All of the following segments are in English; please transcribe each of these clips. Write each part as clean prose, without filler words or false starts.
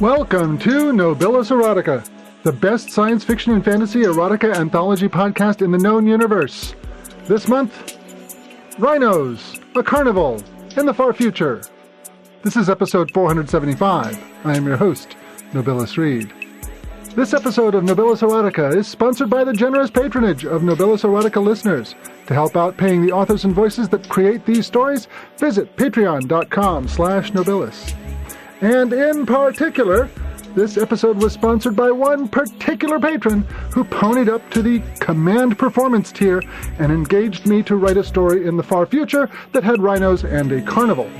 Welcome to Nobilis Erotica, the best science fiction and fantasy erotica anthology podcast in the known universe. This month, Rhinos, a Carnival in the far future. This is episode 475. I am your host, Nobilis Reed. This episode of Nobilis Erotica is sponsored by the generous patronage of Nobilis Erotica listeners. To help out paying the authors and voices that create these stories, visit patreon.com/Nobilis. And in particular, this episode was sponsored by one particular patron who ponied up to the command performance tier and engaged me to write a story in the far future that had rhinos and a carnival.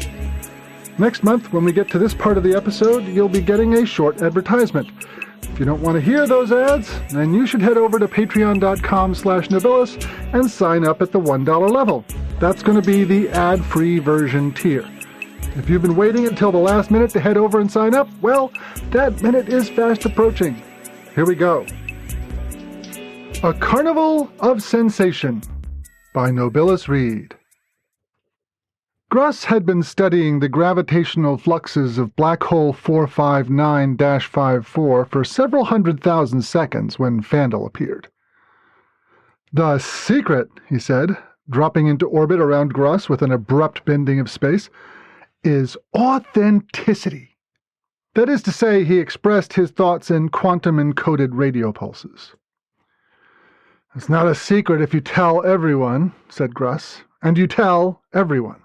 Next month, when we get to this part of the episode, you'll be getting a short advertisement. If you don't want to hear those ads, then you should head over to patreon.com/Nobilis and sign up at the $1 level. That's going to be the ad-free version tier. If you've been waiting until the last minute to head over and sign up, well, that minute is fast approaching. Here we go. A Carnival of Sensation by Nobilis Reed. Gruss had been studying the gravitational fluxes of black hole 459-54 for several 100,000 seconds when Fandel appeared. "The secret," he said, dropping into orbit around Gruss with an abrupt bending of space, "is authenticity." That is to say, he expressed his thoughts in quantum-encoded radio pulses. "It's not a secret if you tell everyone," said Gruss. "And you tell everyone.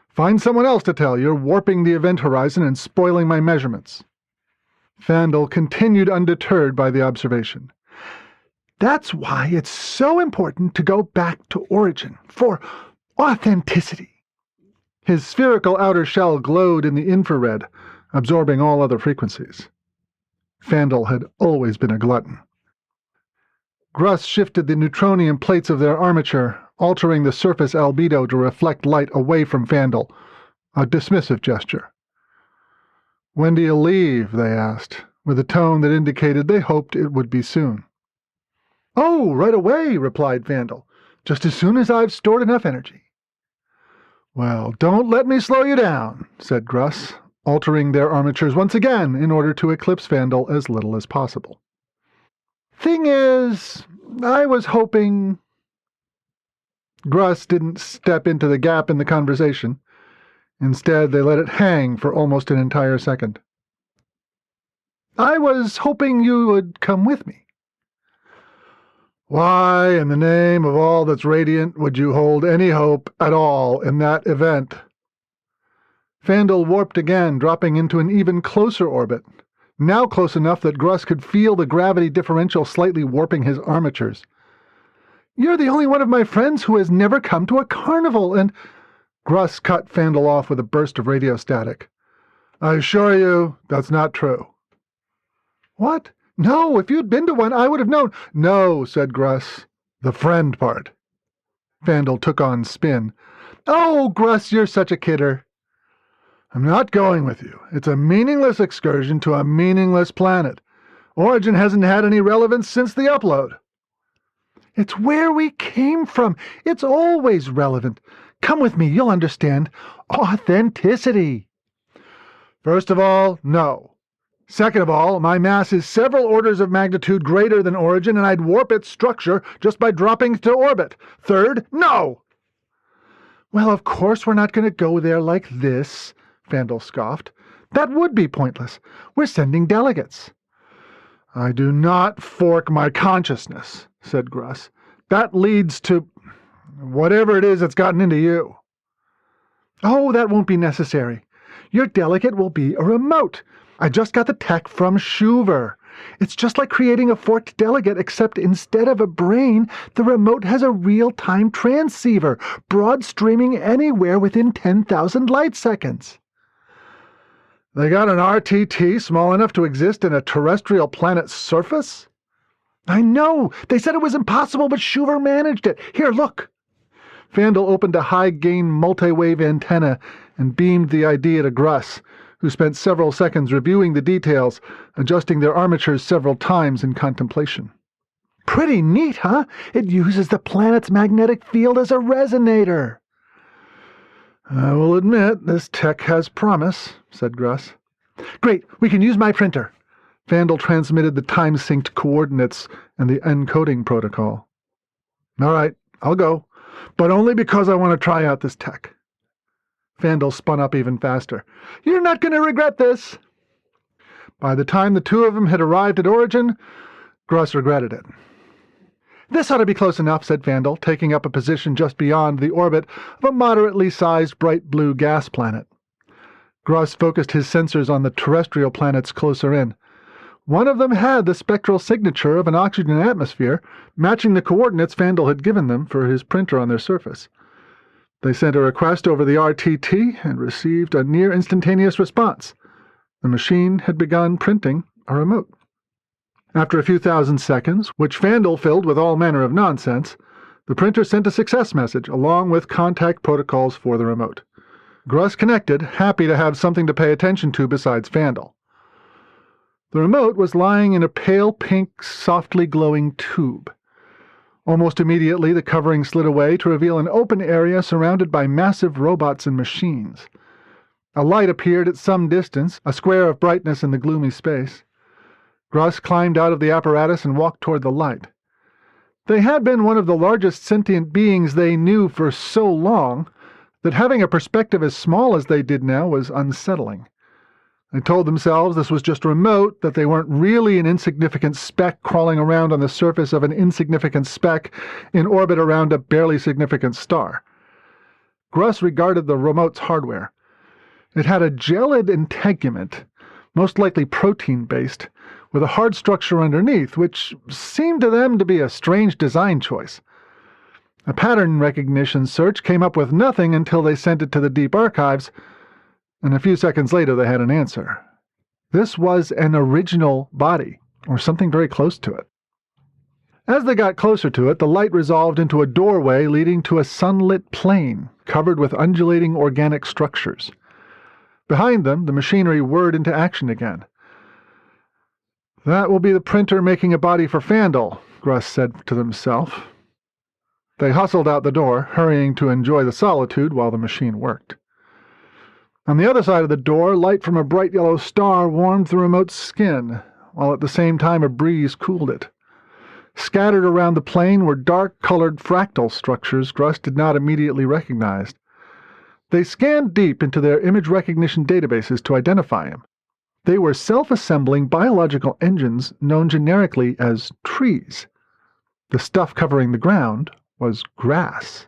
Find someone else to tell. You're warping the event horizon and spoiling my measurements." Fandel continued undeterred by the observation. "That's why it's so important to go back to origin, for authenticity." His spherical outer shell glowed in the infrared, absorbing all other frequencies. Fandel had always been a glutton. Gruss shifted the neutronium plates of their armature, altering the surface albedo to reflect light away from Fandel, a dismissive gesture. "When do you leave?" they asked, with a tone that indicated they hoped it would be soon. "Oh, right away," replied Fandel, "just as soon as I've stored enough energy." "Well, don't let me slow you down," said Gruss, altering their armatures once again in order to eclipse Fandel as little as possible. "Thing is, I was hoping—" Gruss didn't step into the gap in the conversation. Instead, they let it hang for almost an entire second. "I was hoping you would come with me." "Why, in the name of all that's radiant, would you hold any hope at all in that event?" Fandel warped again, dropping into an even closer orbit, now close enough that Gruss could feel the gravity differential slightly warping his armatures. "You're the only one of my friends who has never come to a carnival, and—" Gruss cut Fandel off with a burst of radio static. "I assure you, that's not true." "What? No, if you'd been to one, I would have known." "No," said Gruss. "The friend part." Fandel took on spin. "Oh, Gruss, you're such a kidder." "I'm not going with you. It's a meaningless excursion to a meaningless planet. Origin hasn't had any relevance since the upload." "It's where we came from. It's always relevant. Come with me, you'll understand. Authenticity." "First of all, no. Second of all, my mass is several orders of magnitude greater than Origin, and I'd warp its structure just by dropping to orbit. Third, no!" "Well, of course we're not going to go there like this," Fandel scoffed. "That would be pointless. We're sending delegates." "I do not fork my consciousness," said Gruss. "That leads to whatever it is that's gotten into you." "Oh, that won't be necessary. Your delegate will be a remote. I just got the tech from Shuver. It's just like creating a forked delegate, except instead of a brain, the remote has a real-time transceiver, broad streaming anywhere within 10,000 light seconds. "They got an RTT small enough to exist in a terrestrial planet's surface?" "I know! They said it was impossible, but Shuver managed it. Here, look." Fandel opened a high-gain multi-wave antenna and beamed the idea to Gruss, who spent several seconds reviewing the details, adjusting their armatures several times in contemplation. "Pretty neat, huh? It uses the planet's magnetic field as a resonator." "I will admit this tech has promise," said Gruss. Great, we can use my printer. Fandel transmitted the time-synced coordinates and the encoding protocol. All right, I'll go, but only because I want to try out this tech. Fandel spun up even faster. You're not going to regret this! By the time the two of them had arrived at Origin, Gruss regretted it. This ought to be close enough, said Fandel, taking up a position just beyond the orbit of a moderately sized bright blue gas planet. Gruss focused his sensors on the terrestrial planets closer in. One of them had the spectral signature of an oxygen atmosphere, matching the coordinates Fandel had given them for his printer on their surface. They sent a request over the RTT and received a near-instantaneous response. The machine had begun printing a remote. After a few thousand seconds, which Fandel filled with all manner of nonsense, the printer sent a success message along with contact protocols for the remote. Gruss connected, happy to have something to pay attention to besides Fandel. The remote was lying in a pale pink, softly glowing tube. Almost immediately, the covering slid away to reveal an open area surrounded by massive robots and machines. A light appeared at some distance, a square of brightness in the gloomy space. Gruss climbed out of the apparatus and walked toward the light. They had been one of the largest sentient beings they knew for so long that having a perspective as small as they did now was unsettling. They told themselves this was just a remote, that they weren't really an insignificant speck crawling around on the surface of an insignificant speck in orbit around a barely significant star. Gruss regarded the remote's hardware. It had a gelid integument, most likely protein-based, with a hard structure underneath, which seemed to them to be a strange design choice. A pattern recognition search came up with nothing until they sent it to the deep archives, and a few seconds later they had an answer. This was an original body, or something very close to it. As they got closer to it, the light resolved into a doorway leading to a sunlit plain covered with undulating organic structures. Behind them, the machinery whirred into action again. That will be the printer making a body for Fandel, Gruss said to himself. They hustled out the door, hurrying to enjoy the solitude while the machine worked. On the other side of the door, light from a bright yellow star warmed the remote's skin, while at the same time a breeze cooled it. Scattered around the plain were dark-colored fractal structures Gruss did not immediately recognize. They scanned deep into their image recognition databases to identify him. They were self-assembling biological engines known generically as trees. The stuff covering the ground was grass.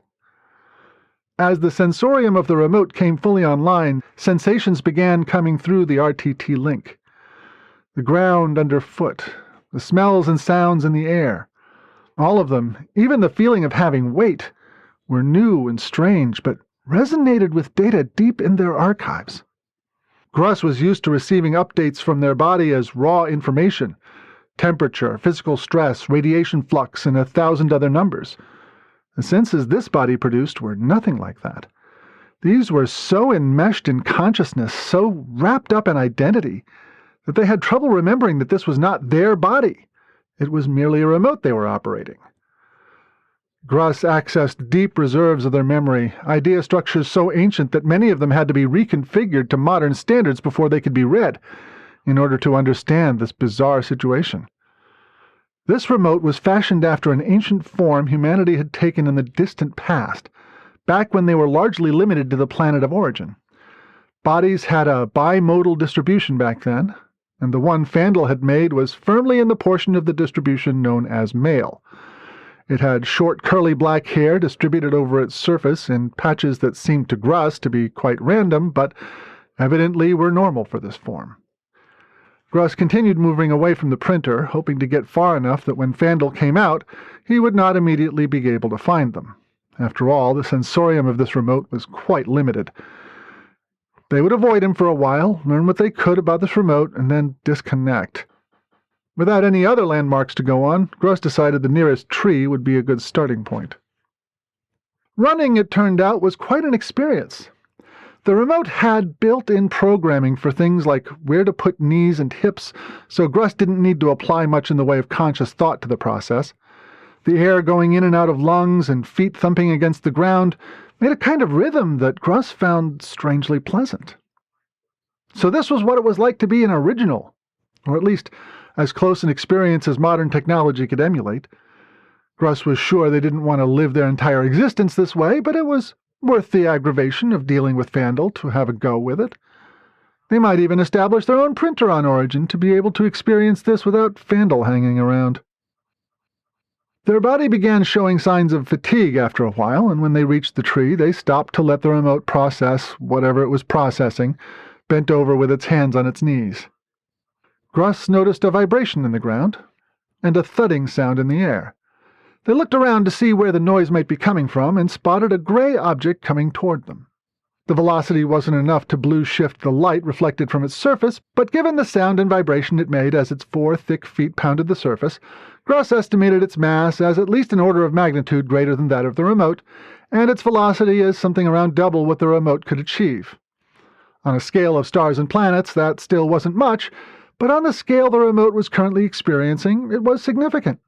As the sensorium of the remote came fully online, sensations began coming through the RTT link. The ground underfoot, the smells and sounds in the air, all of them, even the feeling of having weight, were new and strange, but resonated with data deep in their archives. Gruss was used to receiving updates from their body as raw information: temperature, physical stress, radiation flux, and 1,000 other numbers. The senses this body produced were nothing like that. These were so enmeshed in consciousness, so wrapped up in identity, that they had trouble remembering that this was not their body. It was merely a remote they were operating. Gruss accessed deep reserves of their memory, idea structures so ancient that many of them had to be reconfigured to modern standards before they could be read, in order to understand this bizarre situation. This remote was fashioned after an ancient form humanity had taken in the distant past, back when they were largely limited to the planet of origin. Bodies had a bimodal distribution back then, and the one Fandel had made was firmly in the portion of the distribution known as male. It had short curly black hair distributed over its surface in patches that seemed to Gruss to be quite random, but evidently were normal for this form. Gruss continued moving away from the printer, hoping to get far enough that when Fandel came out, he would not immediately be able to find them. After all, the sensorium of this remote was quite limited. They would avoid him for a while, learn what they could about this remote, and then disconnect. Without any other landmarks to go on, Gruss decided the nearest tree would be a good starting point. Running, it turned out, was quite an experience. The remote had built-in programming for things like where to put knees and hips, so Gruss didn't need to apply much in the way of conscious thought to the process. The air going in and out of lungs and feet thumping against the ground made a kind of rhythm that Gruss found strangely pleasant. So this was what it was like to be an original, or at least as close an experience as modern technology could emulate. Gruss was sure they didn't want to live their entire existence this way, but it was worth the aggravation of dealing with Fandel to have a go with it. They might even establish their own printer on Origin to be able to experience this without Fandel hanging around. Their body began showing signs of fatigue after a while, and when they reached the tree, they stopped to let the remote process whatever it was processing, bent over with its hands on its knees. Gruss noticed a vibration in the ground and a thudding sound in the air. They looked around to see where the noise might be coming from and spotted a gray object coming toward them. The velocity wasn't enough to blue-shift the light reflected from its surface, but given the sound and vibration it made as its 4 thick feet pounded the surface, Gruss estimated its mass as at least an order of magnitude greater than that of the remote, and its velocity as something around double what the remote could achieve. On a scale of stars and planets, that still wasn't much, but on the scale the remote was currently experiencing, it was significant.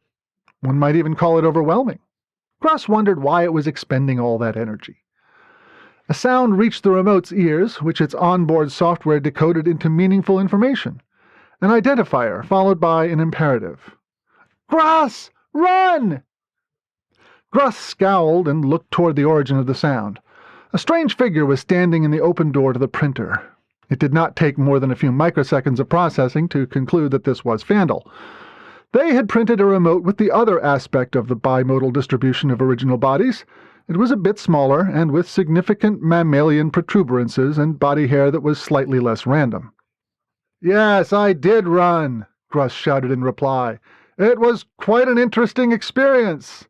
One might even call it overwhelming. Gruss wondered why it was expending all that energy. A sound reached the remote's ears, which its onboard software decoded into meaningful information. An identifier, followed by an imperative. "Gruss! Run!" Gruss scowled and looked toward the origin of the sound. A strange figure was standing in the open door to the printer. It did not take more than a few microseconds of processing to conclude that this was Fandel. They had printed a remote with the other aspect of the bimodal distribution of original bodies. It was a bit smaller, and with significant mammalian protuberances and body hair that was slightly less random. "Yes, I did run," Gruss shouted in reply. "It was quite an interesting experience."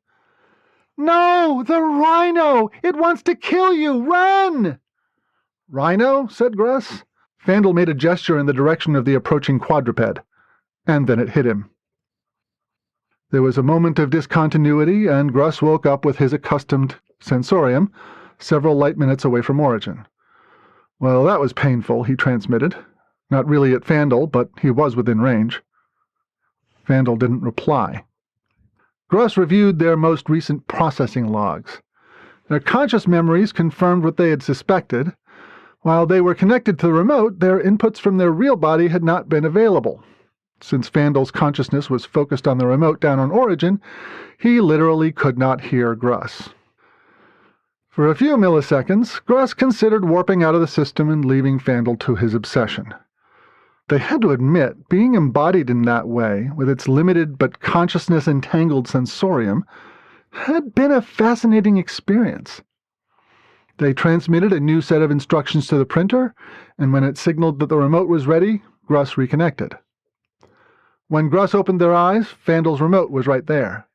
"No, the rhino! It wants to kill you! Run!" "Rhino?" said Gruss. Fandel made a gesture in the direction of the approaching quadruped, and then it hit him. There was a moment of discontinuity, and Gruss woke up with his accustomed sensorium, several light minutes away from Origin. "Well, that was painful," he transmitted. Not really at Fandel, but he was within range. Fandel didn't reply. Gruss reviewed their most recent processing logs. Their conscious memories confirmed what they had suspected. While they were connected to the remote, their inputs from their real body had not been available. Since Fandel's consciousness was focused on the remote down on Origin, he literally could not hear Gruss. For a few milliseconds, Gruss considered warping out of the system and leaving Fandel to his obsession. They had to admit, being embodied in that way, with its limited but consciousness-entangled sensorium, had been a fascinating experience. They transmitted a new set of instructions to the printer, and when it signaled that the remote was ready, Gruss reconnected. When Gruss opened their eyes, Fandel's remote was right there.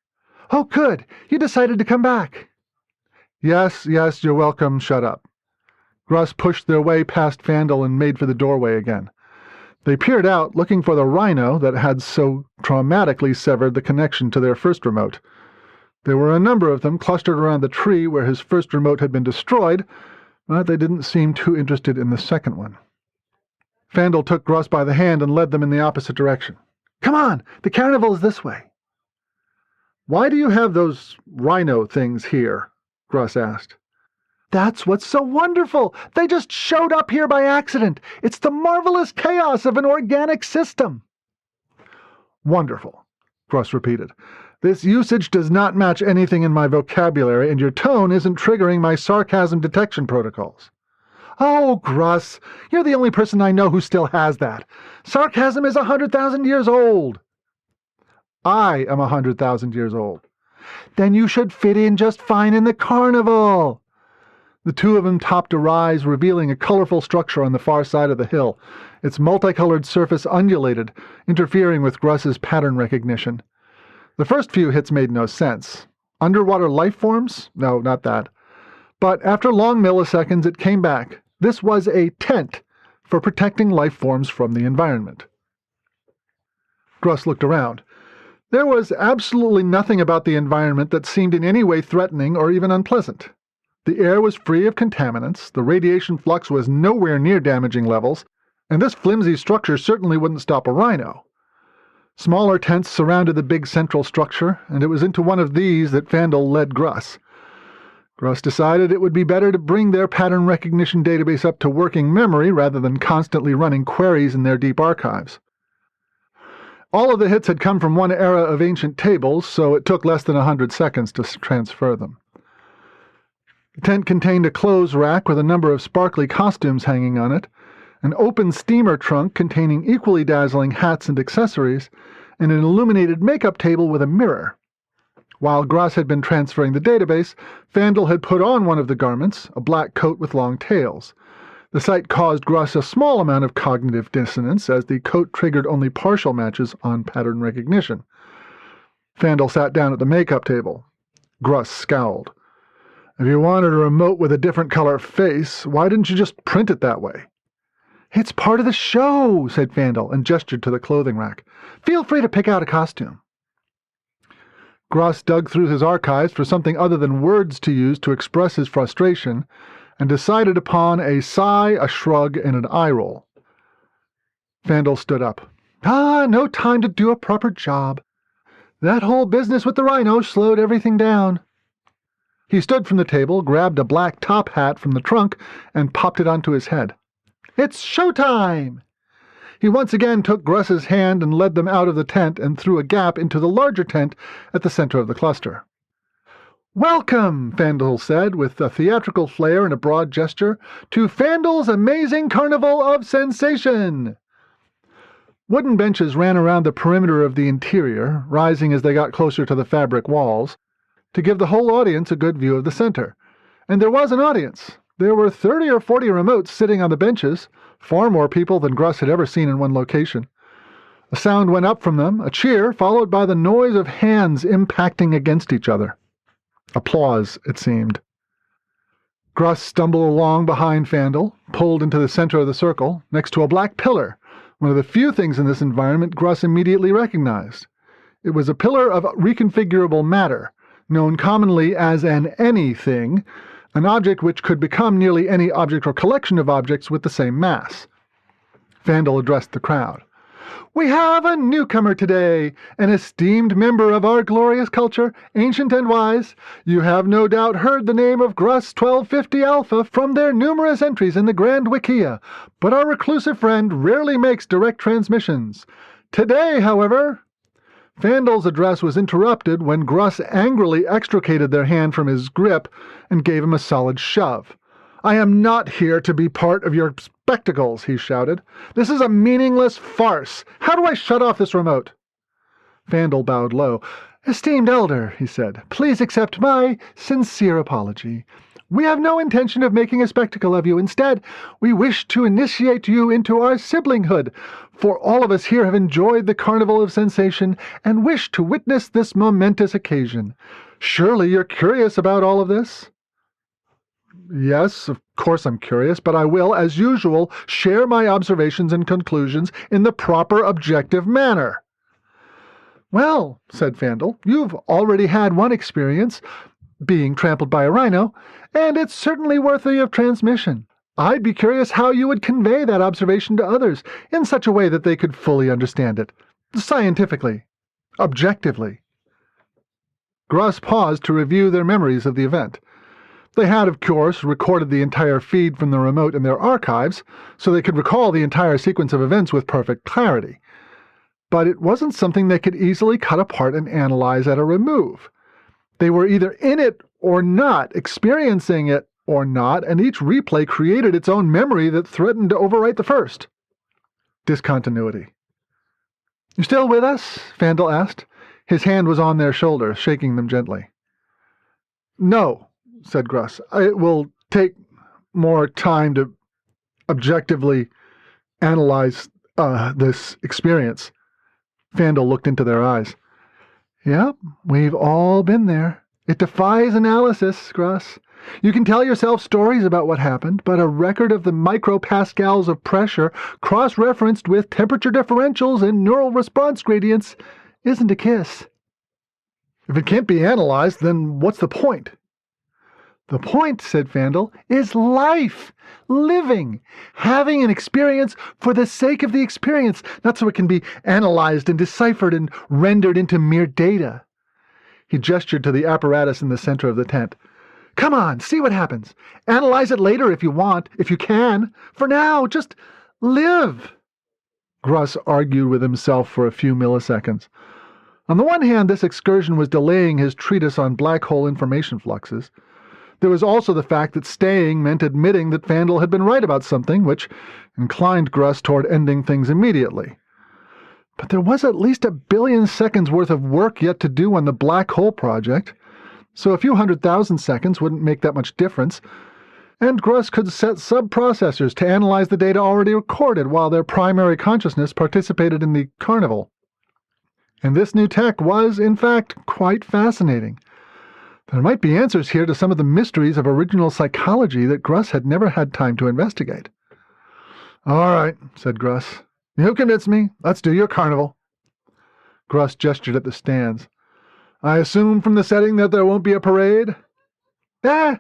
"Oh, good! You decided to come back!" Yes, you're welcome. Shut up." Gruss pushed their way past Fandel and made for the doorway again. They peered out, looking for the rhino that had so traumatically severed the connection to their first remote. There were a number of them clustered around the tree where his first remote had been destroyed, but they didn't seem too interested in the second one. Fandel took Gruss by the hand and led them in the opposite direction. "Come on! The carnival is this way." "Why do you have those rhino things here?" Gruss asked. "That's what's so wonderful! They just showed up here by accident! It's the marvelous chaos of an organic system!" "Wonderful," Gruss repeated. "This usage does not match anything in my vocabulary, and your tone isn't triggering my sarcasm detection protocols." "Oh, Gruss, you're the only person I know who still has that. Sarcasm is 100,000 years old." "I am 100,000 years old." "Then you should fit in just fine in the carnival." The two of them topped a rise, revealing a colorful structure on the far side of the hill. Its multicolored surface undulated, interfering with Gruss's pattern recognition. The first few hits made no sense. Underwater life forms? No, not that. But after long milliseconds, it came back. This was a tent for protecting life forms from the environment. Gruss looked around. There was absolutely nothing about the environment that seemed in any way threatening or even unpleasant. The air was free of contaminants, the radiation flux was nowhere near damaging levels, and this flimsy structure certainly wouldn't stop a rhino. Smaller tents surrounded the big central structure, and it was into one of these that Fandel led Gruss. Gruss decided it would be better to bring their pattern recognition database up to working memory rather than constantly running queries in their deep archives. All of the hits had come from one era of ancient tables, so it took less than 100 seconds to transfer them. The tent contained a clothes rack with a number of sparkly costumes hanging on it, an open steamer trunk containing equally dazzling hats and accessories, and an illuminated makeup table with a mirror. While Gruss had been transferring the database, Fandel had put on one of the garments, a black coat with long tails. The sight caused Gruss a small amount of cognitive dissonance, as the coat triggered only partial matches on pattern recognition. Fandel sat down at the makeup table. Gruss scowled. "If you wanted a remote with a different color face, why didn't you just print it that way?" "It's part of the show," said Fandel, and gestured to the clothing rack. "Feel free to pick out a costume." Gruss dug through his archives for something other than words to use to express his frustration, and decided upon a sigh, a shrug, and an eye roll. Fandel stood up. No time to do a proper job. That whole business with the rhino slowed everything down." He stood from the table, grabbed a black top hat from the trunk, and popped it onto his head. "It's showtime!" He once again took Gruss's hand and led them out of the tent and through a gap into the larger tent at the center of the cluster. "Welcome," Fandel said, with a theatrical flair and a broad gesture, "to Fandel's amazing Carnival of Sensation!" Wooden benches ran around the perimeter of the interior, rising as they got closer to the fabric walls, to give the whole audience a good view of the center. And there was an audience. There were 30 or 40 remotes sitting on the benches, far more people than Gruss had ever seen in one location. A sound went up from them, a cheer, followed by the noise of hands impacting against each other. Applause, it seemed. Gruss stumbled along behind Fandel, pulled into the center of the circle, next to a black pillar, one of the few things in this environment Gruss immediately recognized. It was a pillar of reconfigurable matter, known commonly as an anything, an object which could become nearly any object or collection of objects with the same mass. Fandel addressed the crowd. "We have a newcomer today, an esteemed member of our glorious culture, ancient and wise. You have no doubt heard the name of Gruss 1250 Alpha from their numerous entries in the Grand Wikia, but our reclusive friend rarely makes direct transmissions. Today, however—" Fandel's address was interrupted when Gruss angrily extricated their hand from his grip and gave him a solid shove. "I am not here to be part of your spectacles," he shouted. "This is a meaningless farce. How do I shut off this remote?" Fandel bowed low. "Esteemed elder," he said, "please accept my sincere apology. We have no intention of making a spectacle of you. Instead, we wish to initiate you into our siblinghood, for all of us here have enjoyed the Carnival of Sensation and wish to witness this momentous occasion. Surely you're curious about all of this?" "Yes, of course I'm curious, but I will, as usual, share my observations and conclusions in the proper objective manner." "Well," said Fandel, "you've already had one experience, being trampled by a rhino, and it's certainly worthy of transmission. I'd be curious how you would convey that observation to others in such a way that they could fully understand it. Scientifically. Objectively." Gruss paused to review their memories of the event. They had, of course, recorded the entire feed from the remote in their archives, so they could recall the entire sequence of events with perfect clarity. But it wasn't something they could easily cut apart and analyze at a remove. They were either in it or not, experiencing it or not, and each replay created its own memory that threatened to overwrite the first. Discontinuity. "You still with us?" Fandel asked. His hand was on their shoulder, shaking them gently. "No," said Gruss. "It will take more time to objectively analyze this experience." Fandel looked into their eyes. "Yep, we've all been there. It defies analysis, Gruss. You can tell yourself stories about what happened, but a record of the micropascals of pressure cross-referenced with temperature differentials and neural response gradients isn't a kiss." "If it can't be analyzed, then what's the point?" "The point," said Fandel, "is life, living, having an experience for the sake of the experience, not so it can be analyzed and deciphered and rendered into mere data." He gestured to the apparatus in the center of the tent. Come on, see what happens. Analyze it later if you want, if you can. For now, just live. Gruss argued with himself for a few milliseconds. On the one hand, this excursion was delaying his treatise on black hole information fluxes. There was also the fact that staying meant admitting that Fandel had been right about something, which inclined Gruss toward ending things immediately. But there was at least 1 billion seconds worth of work yet to do on the black hole project, so a few 100,000 seconds wouldn't make that much difference, and Gruss could set sub-processors to analyze the data already recorded while their primary consciousness participated in the Carnival. And this new tech was, in fact, quite fascinating. There might be answers here to some of the mysteries of original psychology that Gruss had never had time to investigate. "All right," said Gruss. "You've convinced me. Let's do your Carnival." Gruss gestured at the stands. "I assume from the setting that there won't be a parade?" The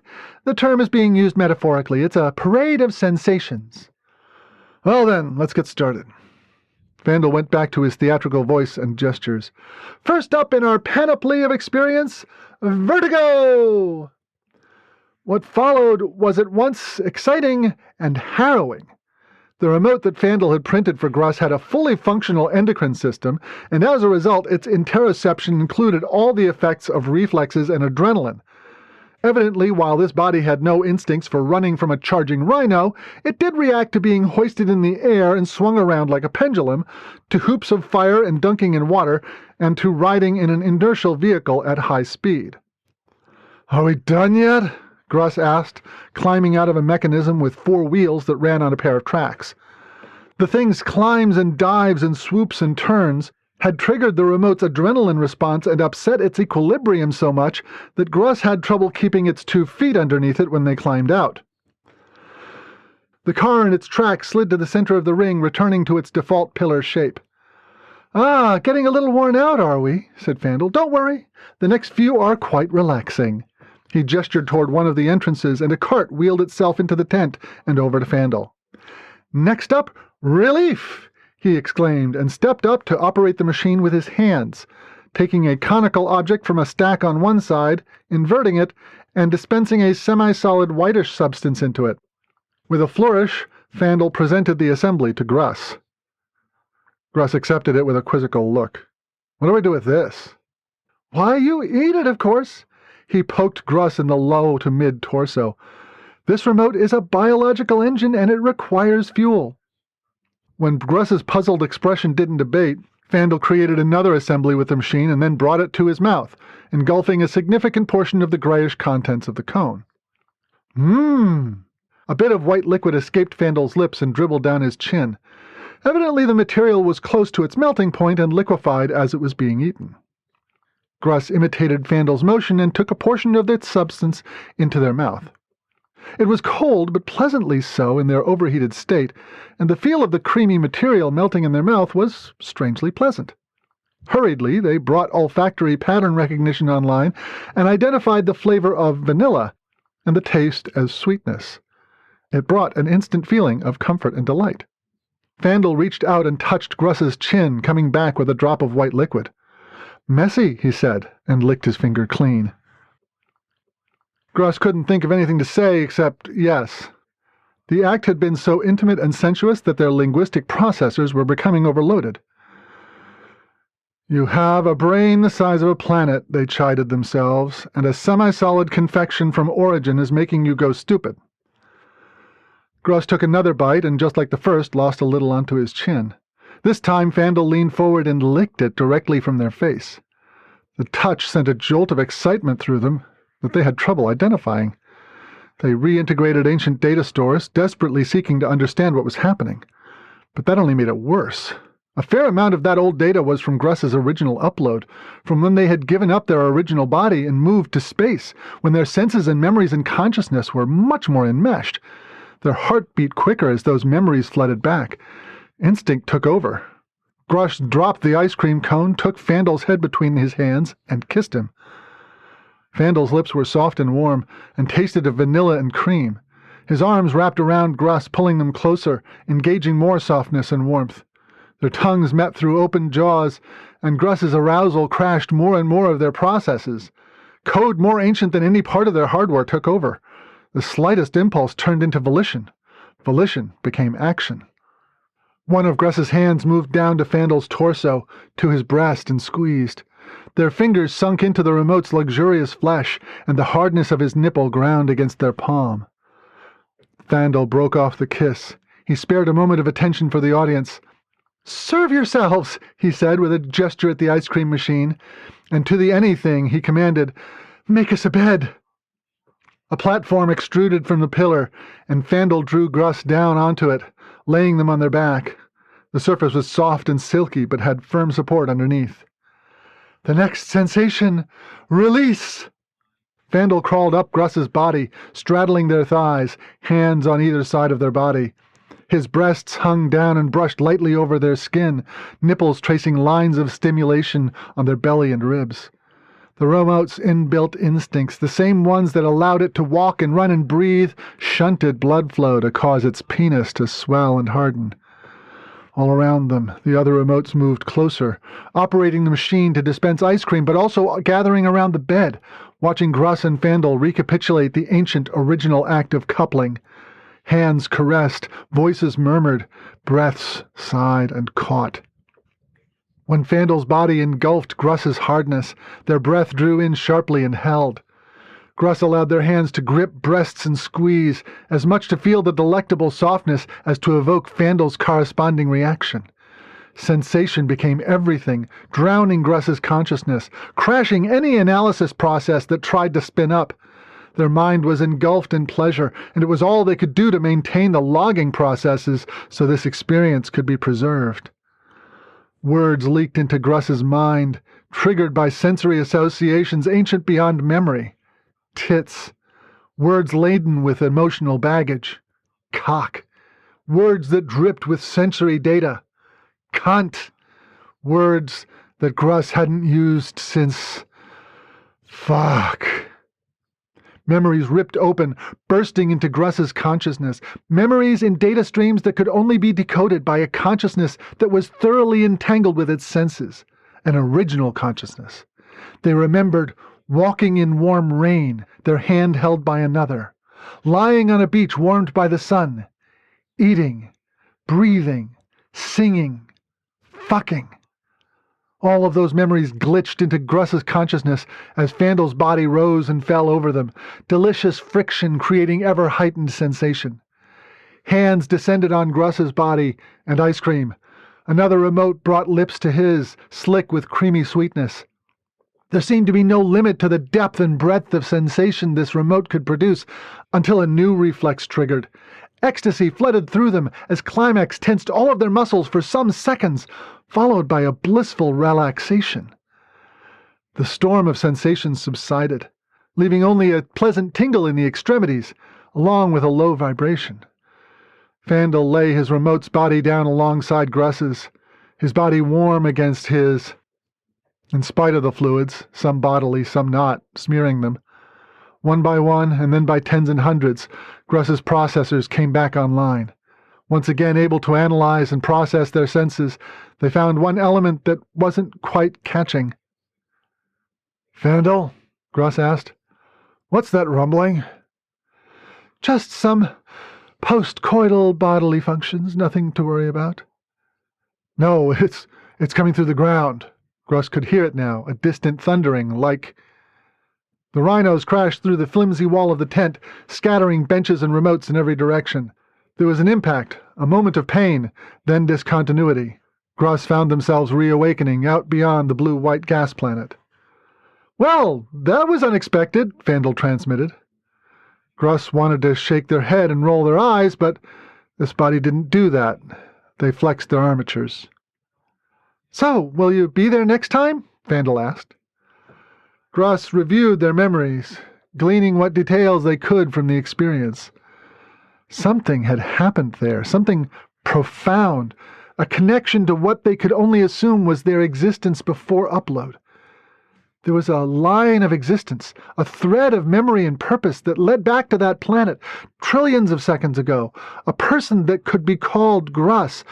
term is being used metaphorically. It's a parade of sensations." "Well then, let's get started." Fandel went back to his theatrical voice and gestures. "First up in our panoply of experience, vertigo!" What followed was at once exciting and harrowing. The remote that Fandel had printed for Gruss had a fully functional endocrine system, and as a result its interoception included all the effects of reflexes and adrenaline. Evidently, while this body had no instincts for running from a charging rhino, it did react to being hoisted in the air and swung around like a pendulum, to hoops of fire and dunking in water, and to riding in an inertial vehicle at high speed. "Are we done yet?" Gruss asked, climbing out of a mechanism with 4 wheels that ran on a pair of tracks. The thing's climbs and dives and swoops and turns had triggered the remote's adrenaline response and upset its equilibrium so much that Gruss had trouble keeping its 2 feet underneath it when they climbed out. The car and its track slid to the center of the ring, returning to its default pillar shape. Getting a little worn out, are we?" said Fandel. "Don't worry. The next few are quite relaxing." He gestured toward one of the entrances, and a cart wheeled itself into the tent and over to Fandel. "Next up, relief!" he exclaimed, and stepped up to operate the machine with his hands, taking a conical object from a stack on one side, inverting it, and dispensing a semi-solid whitish substance into it. With a flourish, Fandel presented the assembly to Gruss. Gruss accepted it with a quizzical look. "What do I do with this?" "Why, you eat it, of course." He poked Gruss in the low to mid-torso. "This remote is a biological engine, and it requires fuel." When Gruss's puzzled expression didn't abate, Fandel created another assembly with the machine and then brought it to his mouth, engulfing a significant portion of the grayish contents of the cone. A bit of white liquid escaped Fandel's lips and dribbled down his chin. Evidently the material was close to its melting point and liquefied as it was being eaten. Gruss imitated Fandel's motion and took a portion of its substance into their mouth. It was cold, but pleasantly so in their overheated state, and the feel of the creamy material melting in their mouth was strangely pleasant. Hurriedly, they brought olfactory pattern recognition online and identified the flavor of vanilla and the taste as sweetness. It brought an instant feeling of comfort and delight. Fandel reached out and touched Gruss's chin, coming back with a drop of white liquid. "Messy," he said, and licked his finger clean. Gruss couldn't think of anything to say except yes. The act had been so intimate and sensuous that their linguistic processors were becoming overloaded. "You have a brain the size of a planet," they chided themselves, "and a semi-solid confection from origin is making you go stupid." Gruss took another bite and, just like the first, lost a little onto his chin. This time Fandel leaned forward and licked it directly from their face. The touch sent a jolt of excitement through them that they had trouble identifying. They reintegrated ancient data stores, desperately seeking to understand what was happening. But that only made it worse. A fair amount of that old data was from Gruss's original upload, from when they had given up their original body and moved to space, when their senses and memories and consciousness were much more enmeshed. Their heart beat quicker as those memories flooded back. Instinct took over. Gruss dropped the ice cream cone, took Fandel's head between his hands, and kissed him. Fandel's lips were soft and warm, and tasted of vanilla and cream. His arms wrapped around Gruss, pulling them closer, engaging more softness and warmth. Their tongues met through open jaws, and Gruss's arousal crashed more and more of their processes. Code more ancient than any part of their hardware took over. The slightest impulse turned into volition. Volition became action. One of Gruss's hands moved down to Fandel's torso, to his breast, and squeezed. Their fingers sunk into the remote's luxurious flesh, and the hardness of his nipple ground against their palm. Fandel broke off the kiss. He spared a moment of attention for the audience. "Serve yourselves," he said with a gesture at the ice cream machine, and to the anything he commanded, "Make us a bed." A platform extruded from the pillar, and Fandel drew Gruss down onto it, laying them on their back. The surface was soft and silky, but had firm support underneath. "The next sensation, release!" Fandel crawled up Gruss's body, straddling their thighs, hands on either side of their body. His breasts hung down and brushed lightly over their skin, nipples tracing lines of stimulation on their belly and ribs. The remote's inbuilt instincts, the same ones that allowed it to walk and run and breathe, shunted blood flow to cause its penis to swell and harden. All around them, the other remotes moved closer, operating the machine to dispense ice cream, but also gathering around the bed, watching Gruss and Fandel recapitulate the ancient original act of coupling. Hands caressed, voices murmured, breaths sighed and caught. When Fandel's body engulfed Gruss's hardness, their breath drew in sharply and held. Gruss allowed their hands to grip breasts and squeeze, as much to feel the delectable softness as to evoke Fandel's corresponding reaction. Sensation became everything, drowning Gruss's consciousness, crashing any analysis process that tried to spin up. Their mind was engulfed in pleasure, and it was all they could do to maintain the logging processes so this experience could be preserved. Words leaked into Gruss's mind, triggered by sensory associations ancient beyond memory. Tits. Words laden with emotional baggage. Cock. Words that dripped with sensory data. Cunt. Words that Gruss hadn't used since... Fuck. Memories ripped open, bursting into Gruss's consciousness. Memories in data streams that could only be decoded by a consciousness that was thoroughly entangled with its senses. An original consciousness. They remembered walking in warm rain, their hand held by another. Lying on a beach warmed by the sun. Eating. Breathing. Singing. Fucking. All of those memories glitched into Gruss's consciousness as Fandel's body rose and fell over them, delicious friction creating ever-heightened sensation. Hands descended on Gruss's body, and ice cream. Another remote brought lips to his, slick with creamy sweetness. There seemed to be no limit to the depth and breadth of sensation this remote could produce, until a new reflex triggered. Ecstasy flooded through them as climax tensed all of their muscles for some seconds, followed by a blissful relaxation. The storm of sensations subsided, leaving only a pleasant tingle in the extremities, along with a low vibration. Fandel lay his remote's body down alongside Gruss's, his body warm against his, in spite of the fluids, some bodily, some not, smearing them. One by one, and then by tens and hundreds, Gruss's processors came back online. Once again able to analyze and process their senses, they found one element that wasn't quite catching. "Fandel?" Gruss asked. "What's that rumbling?" "Just some post-coital bodily functions, nothing to worry about." "No, it's coming through the ground." Gruss could hear it now, a distant thundering, like... The rhinos crashed through the flimsy wall of the tent, scattering benches and remotes in every direction. There was an impact, a moment of pain, then discontinuity. Gruss found themselves reawakening out beyond the blue-white gas planet. "Well, that was unexpected," Fandel transmitted. Gruss wanted to shake their head and roll their eyes, but this body didn't do that. They flexed their armatures. "So, will you be there next time?" Fandel asked. Gruss reviewed their memories, gleaning what details they could from the experience. Something had happened there, something profound, a connection to what they could only assume was their existence before upload. There was a line of existence, a thread of memory and purpose that led back to that planet trillions of seconds ago, a person that could be called Gruss,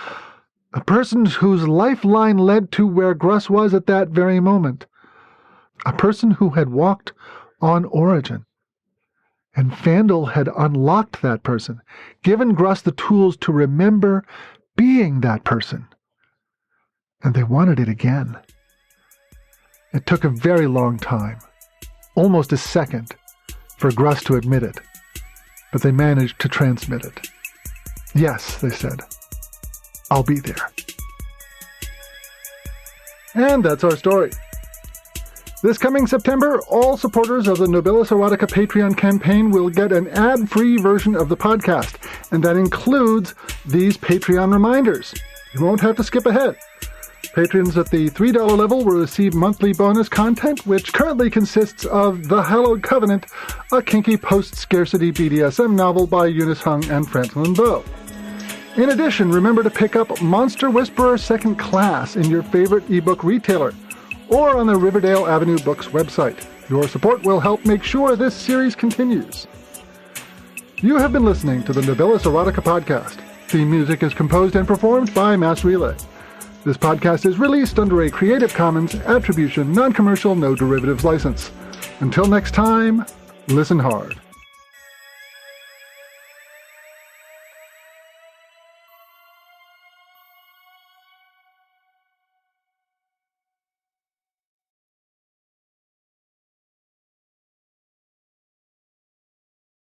a person whose lifeline led to where Gruss was at that very moment. A person who had walked on origin. And Fandel had unlocked that person, given Gruss the tools to remember being that person. And they wanted it again. It took a very long time, almost a second, for Gruss to admit it. But they managed to transmit it. Yes, they said, I'll be there. And that's our story. This coming September, all supporters of the Nobilis Erotica Patreon campaign will get an ad-free version of the podcast, and that includes these Patreon reminders. You won't have to skip ahead. Patrons at the $3 level will receive monthly bonus content, which currently consists of The Hallowed Covenant, a kinky post-scarcity BDSM novel by Eunice Hung and Franklin Bow. In addition, remember to pick up Monster Whisperer 2nd Class in your favorite ebook retailer, or on the Riverdale Avenue Books website. Your support will help make sure this series continues. You have been listening to the Nobilis Erotica Podcast. Theme music is composed and performed by Mass Relay. This podcast is released under a Creative Commons Attribution, Non-Commercial, No Derivatives license. Until next time, listen hard.